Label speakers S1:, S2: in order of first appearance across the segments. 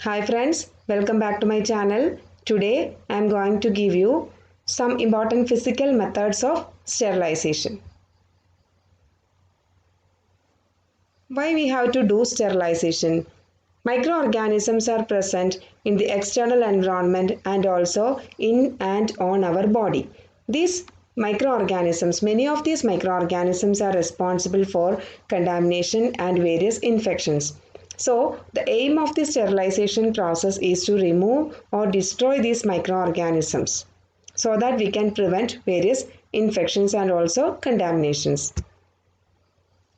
S1: Hi friends, welcome back to my channel. Today I am going to give you some important physical methods of sterilization. Why we have to do sterilization? Microorganisms are present in the external environment and also in and on our body. These microorganisms, many of these microorganisms are responsible for contamination and various infections. So, the aim of the sterilization process is to remove or destroy these microorganisms so that we can prevent various infections and also contaminations.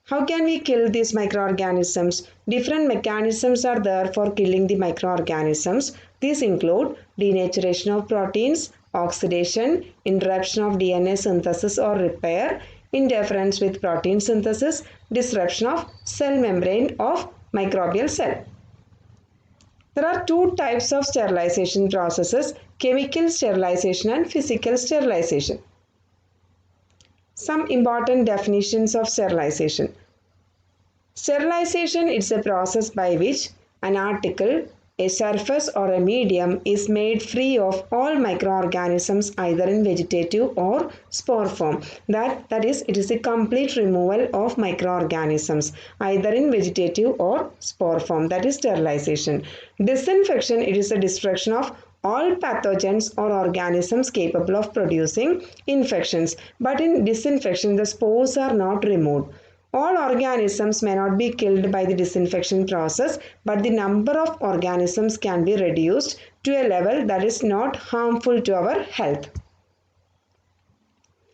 S1: How can we kill these microorganisms? Different mechanisms are there for killing the microorganisms. These include denaturation of proteins, oxidation, interruption of DNA synthesis or repair, interference with protein synthesis, disruption of cell membrane of microbial cell. There are two types of sterilization processes: chemical sterilization and physical sterilization. Some important definitions of sterilization. Sterilization is a process by which an article, a surface or a medium is made free of all microorganisms either in vegetative or spore form. That is, it is a complete removal of microorganisms either in vegetative or spore form. That is sterilization. Disinfection, it is a destruction of all pathogens or organisms capable of producing infections. But in disinfection, the spores are not removed. All organisms may not be killed by the disinfection process, but the number of organisms can be reduced to a level that is not harmful to our health.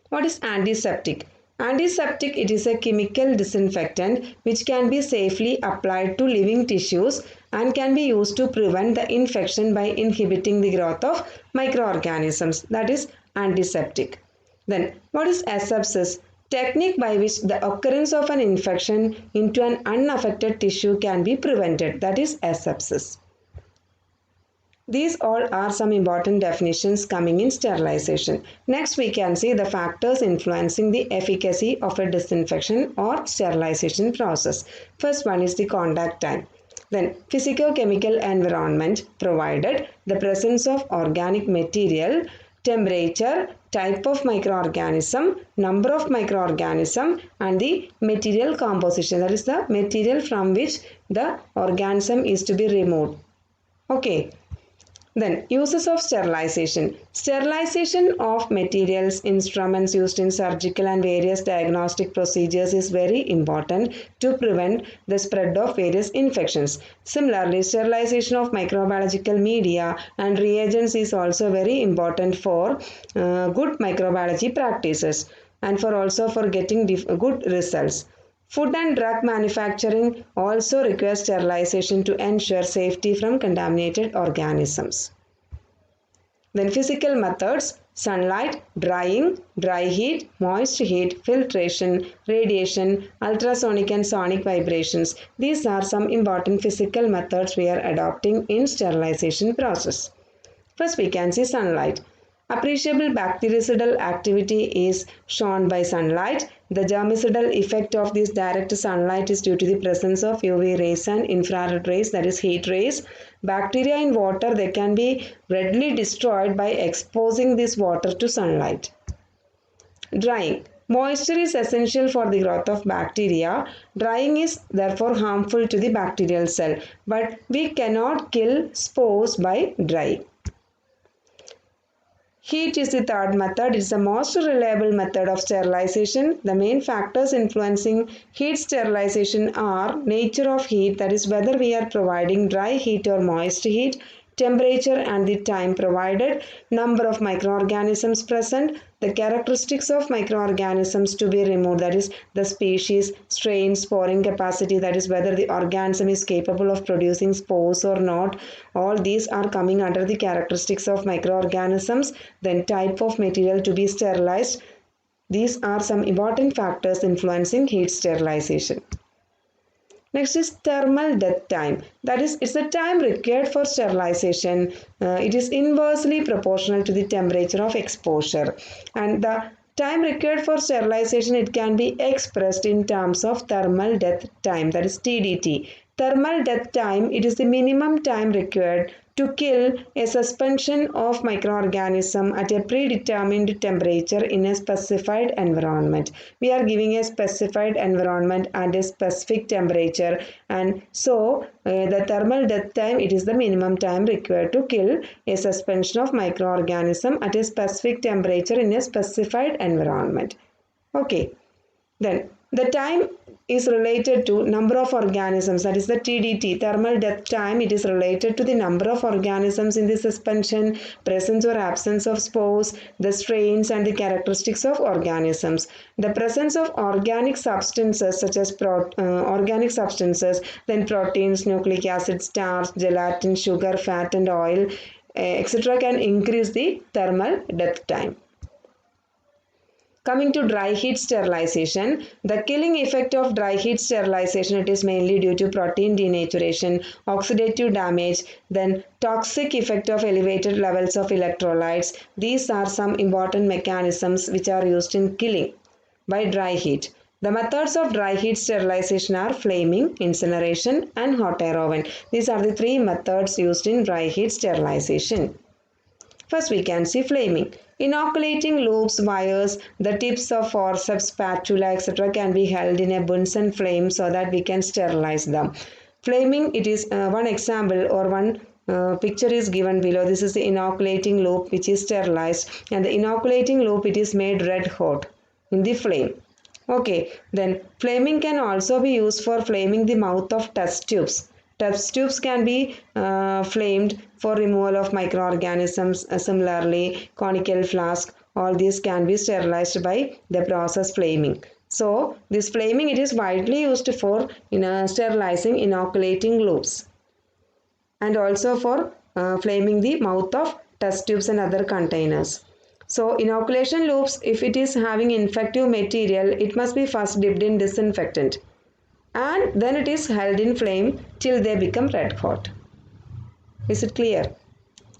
S1: What is antiseptic? Antiseptic, it is a chemical disinfectant which can be safely applied to living tissues and can be used to prevent the infection by inhibiting the growth of microorganisms. That is antiseptic. Then, what is asepsis? Technique by which the occurrence of an infection into an unaffected tissue can be prevented. That is asepsis. These all are some important definitions coming in sterilization. Next, we can see the factors influencing the efficacy of a disinfection or sterilization process. First one is the contact time. Then physico-chemical environment provided, the presence of organic material, temperature, type of microorganism, number of microorganism and the material composition, that is the material from which the organism is to be removed. Okay. Then uses of sterilization. Sterilization of materials, instruments used in surgical and various diagnostic procedures is very important to prevent the spread of various infections. Similarly, sterilization of microbiological media and reagents is also very important for good microbiology practices and for getting good results. Food and drug manufacturing also requires sterilization to ensure safety from contaminated organisms. Then physical methods: sunlight, drying, dry heat, moist heat, filtration, radiation, ultrasonic and sonic vibrations. These are some important physical methods we are adopting in sterilization process. First, we can see sunlight. Appreciable bactericidal activity is shown by sunlight. The germicidal effect of this direct sunlight is due to the presence of UV rays and infrared rays, that is heat rays. Bacteria in water, they can be readily destroyed by exposing this water to sunlight. Drying. Moisture is essential for the growth of bacteria. Drying is therefore harmful to the bacterial cell, but we cannot kill spores by drying. Heat is the third method. It is the most reliable method of sterilization. The main factors influencing heat sterilization are nature of heat, that is whether we are providing dry heat or moist heat, temperature and the time provided, number of microorganisms present, the characteristics of microorganisms to be removed, that is the species, strain, sporing capacity, that is whether the organism is capable of producing spores or not. All these are coming under the characteristics of microorganisms. Then type of material to be sterilized. These are some important factors influencing heat sterilization. Next is thermal death time. That is, it's the time required for sterilization. It is inversely proportional to the temperature of exposure. And the time required for sterilization, it can be expressed in terms of thermal death time, that is TDT. Thermal death time, it is the minimum time required to kill a suspension of microorganism at a predetermined temperature in a specified environment. We are giving a specified environment and a specific temperature, and so the thermal death time, it is the minimum time required to kill a suspension of microorganism at a specific temperature in a specified environment. Okay. Then the time is related to number of organisms, that is the TDT, thermal death time. It is related to the number of organisms in the suspension, presence or absence of spores, the strains and the characteristics of organisms. The presence of organic substances such as organic substances, then proteins, nucleic acids, starch, gelatin, sugar, fat and oil, etc. can increase the thermal death time. Coming to dry heat sterilization, the killing effect of dry heat sterilization, it is mainly due to protein denaturation, oxidative damage, then toxic effect of elevated levels of electrolytes. These are some important mechanisms which are used in killing by dry heat. The methods of dry heat sterilization are flaming, incineration and hot air oven. These are the three methods used in dry heat sterilization. First we can see flaming. Inoculating loops, wires, the tips of forceps, spatula, etc. can be held in a Bunsen flame so that we can sterilize them. Flaming, it is one example or one picture is given below. This is the inoculating loop which is sterilized, and the inoculating loop, it is made red hot in the flame. Okay, then flaming can also be used for flaming the mouth of test tubes. Test tubes can be flamed for removal of microorganisms. Similarly, conical flask, all these can be sterilized by the process flaming. So, this flaming, it is widely used for sterilizing inoculating loops and also for flaming the mouth of test tubes and other containers. So, inoculation loops, if it is having infective material, it must be first dipped in disinfectant, and then it is held in flame till they become red hot. Is it clear?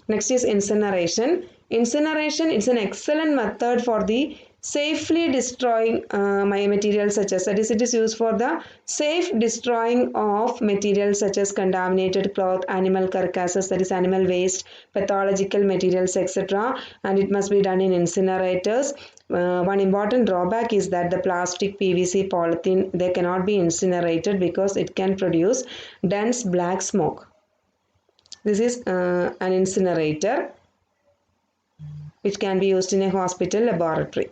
S1: Next is incineration. Incineration is an excellent method for the safely destroying materials such as, that is, it is used for the safe destroying of materials such as contaminated cloth, animal carcasses, that is animal waste, pathological materials, etc. And it must be done in incinerators. One important drawback is that the plastic, PVC, polythene, they cannot be incinerated because it can produce dense black smoke. This is an incinerator which can be used in a hospital laboratory.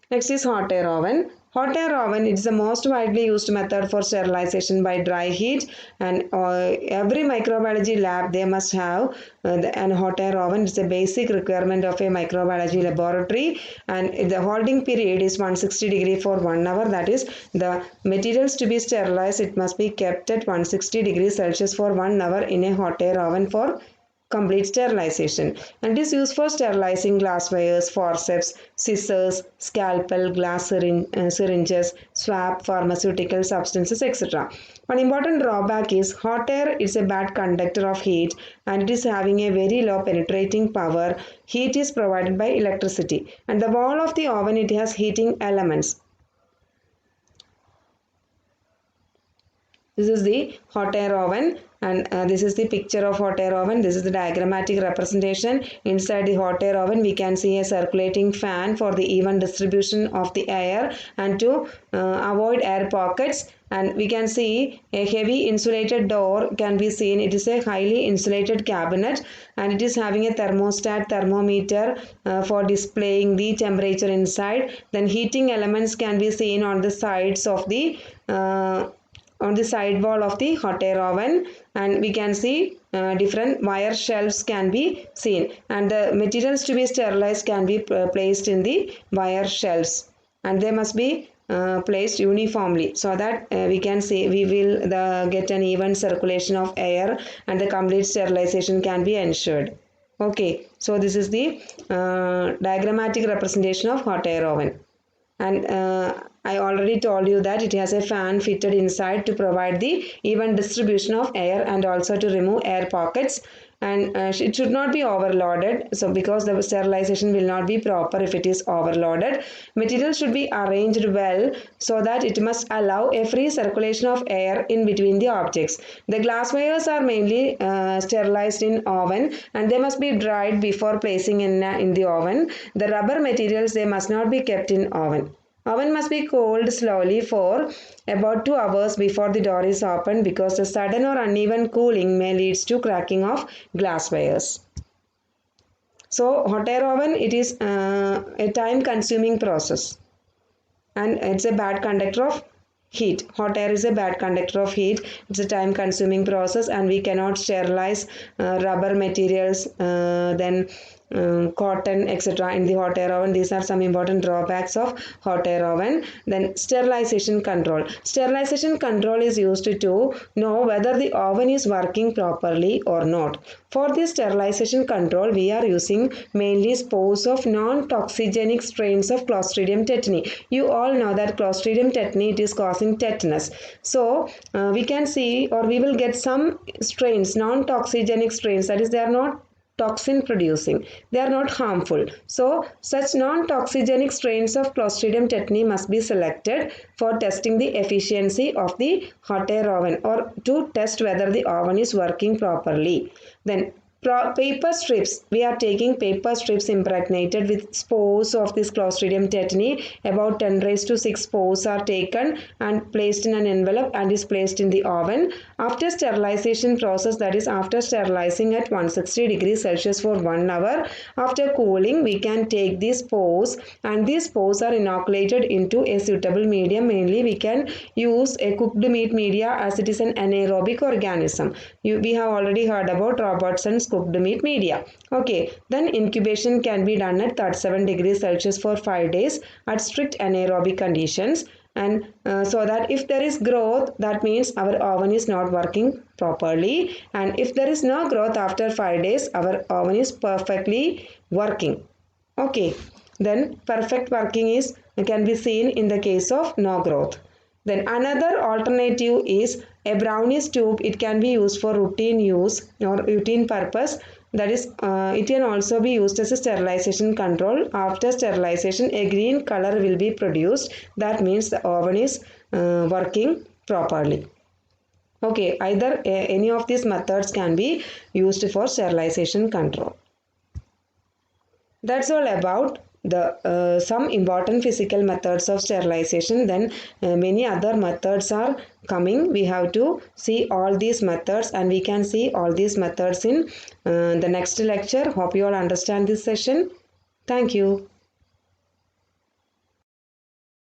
S1: Next is hot air oven. Hot air oven is the most widely used method for sterilization by dry heat, and every microbiology lab, they must have an hot air oven. It's a basic requirement of a microbiology laboratory, and the holding period is 160 degree for 1 hour. That is, the materials to be sterilized, it must be kept at 160 degrees Celsius for 1 hour in a hot air oven for complete sterilization, and it is used for sterilizing glass wires, forceps, scissors, scalpel, glass syringes, swab, pharmaceutical substances, etc. One important drawback is hot air is a bad conductor of heat, and it is having a very low penetrating power. Heat is provided by electricity, and the wall of the oven, it has heating elements. This is the hot air oven, and this is the picture of hot air oven. This is the diagrammatic representation. Inside the hot air oven, we can see a circulating fan for the even distribution of the air and to avoid air pockets. And we can see a heavy insulated door can be seen. It is a highly insulated cabinet, and it is having a thermostat, thermometer for displaying the temperature inside. Then heating elements can be seen on the sides of the on the side wall of the hot air oven, and we can see different wire shelves can be seen, and the materials to be sterilized can be placed in the wire shelves, and they must be placed uniformly so that we can see we will get an even circulation of air, and the complete sterilization can be ensured. Okay, so this is the diagrammatic representation of hot air oven, and I already told you that it has a fan fitted inside to provide the even distribution of air and also to remove air pockets. and it should not be overloaded. So because the sterilization will not be proper if it is overloaded. Material should be arranged well so that it must allow a free circulation of air in between the objects. The glass wires are mainly sterilized in oven, and they must be dried before placing in the oven. The rubber materials, they must not be kept in oven. Oven must be cooled slowly for about 2 hours before the door is opened, because the sudden or uneven cooling may lead to cracking of glass wires. So hot air oven, it is a time consuming process, and it's a bad conductor of heat. Hot air is a bad conductor of heat. It's a time consuming process, and we cannot sterilize rubber materials, then cotton, etc. in the hot air oven. These are some important drawbacks of hot air oven. Then sterilization control. Sterilization control is used to know whether the oven is working properly or not. For this sterilization control, we are using mainly spores of non-toxigenic strains of Clostridium tetani. You all know that Clostridium tetani, it is causing tetanus. So we can see, or we will get some strains, non-toxigenic strains, that is, they are not toxin producing, they are not harmful. So such non-toxigenic strains of Clostridium tetani must be selected for testing the efficiency of the hot air oven, or to test whether the oven is working properly. Then paper strips. We are taking paper strips impregnated with spores of this Clostridium tetani. About 10⁻⁶ spores are taken and placed in an envelope and is placed in the oven. After sterilization process, that is after sterilizing at 160 degrees Celsius for 1 hour, after cooling, we can take these spores, and these spores are inoculated into a suitable medium. Mainly we can use a cooked meat media, as it is an anaerobic organism. We have already heard about Robertson's cooked meat media. Okay, then incubation can be done at 37 degrees Celsius for 5 days at strict anaerobic conditions, and so that if there is growth, that means our oven is not working properly, and if there is no growth after 5 days, our oven is perfectly working. Okay, then perfect working can be seen in the case of no growth. Then another alternative is a brownies tube. It can be used for routine use or routine purpose. That is, it can also be used as a sterilization control. After sterilization, a green color will be produced. That means the oven is working properly. Okay, either any of these methods can be used for sterilization control. That's all about the some important physical methods of sterilization. Then many other methods are coming. We have to see all these methods, and we can see all these methods in the next lecture. Hope you all understand this session. Thank you.